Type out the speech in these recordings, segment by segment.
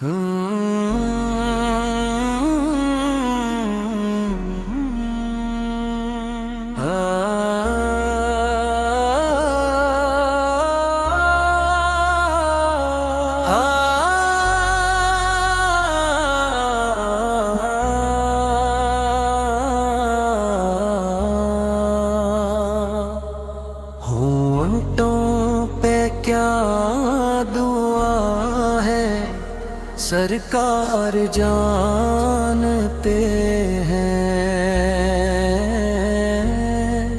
ہونٹوں پہ کیا دعا ہے سرکار جانتے ہیں،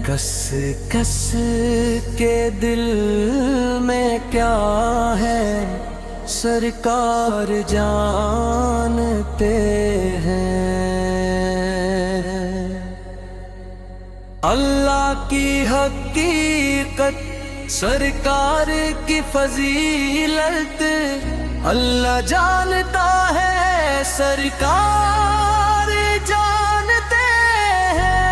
کس کس کے دل میں کیا ہے سرکار جانتے ہیں۔ اللہ کی حقیقت سرکار کی فضیلت اللہ جانتا ہے، سرکار جانتے ہیں۔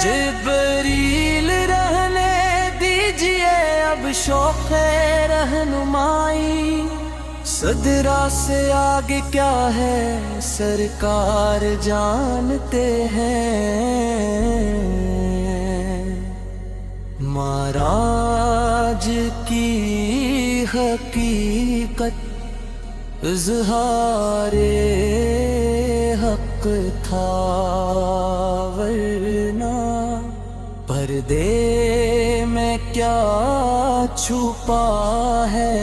جبریل رہنے دیجئے اب شوق رہنمائی، صدرہ سے آگے کیا ہے سرکار جانتے ہیں۔ معراج کی حقیقت اظہار حق تھا، ورنہ پردے میں کیا چھپا ہے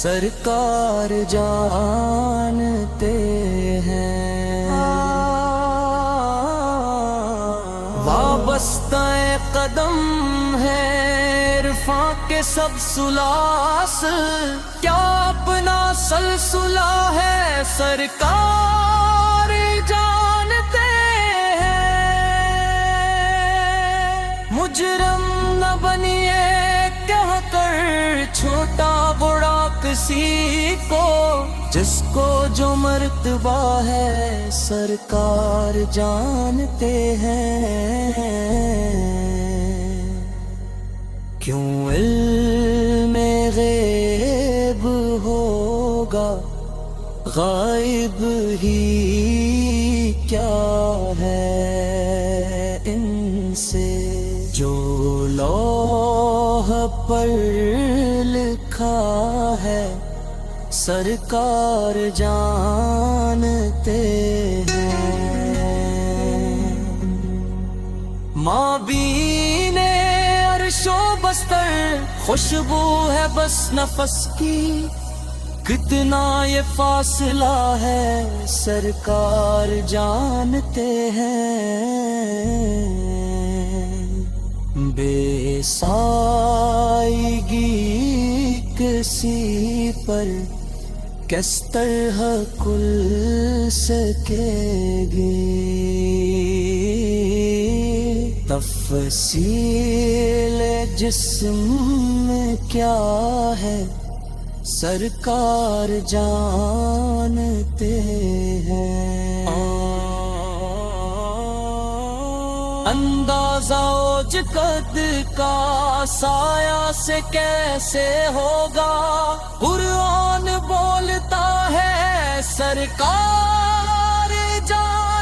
سرکار جانتے ہیں۔ وابستہ قدم ہے عرفاں کے سب سلاسل، کیا اپنا سلسلہ ہے سرکار جانتے ہیں۔ مجرم نہ بنیے کہہ کر چھوٹا بڑا کسی کو، جس کو جو مرتبہ ہے سرکار جانتے ہیں۔ کیوں علم غیب ہوگا غائب ہی کیا ہے ان سے، جو لوح پر لکھا ہے سرکار جانتے ہیں۔ مابین عرش و بستر خوشبو ہے بس نفس کی، کتنا یہ فاصلہ ہے سرکار جانتے ہیں۔ بے سائیگی کسی پر کس طرح کل سکے گی، تفصیل جسم میں کیا ہے سرکار جانتے ہیں۔ اندازہ اوج قد کا سایہ سے کیسے ہوگا، قرآن بولتا ہے سرکار جان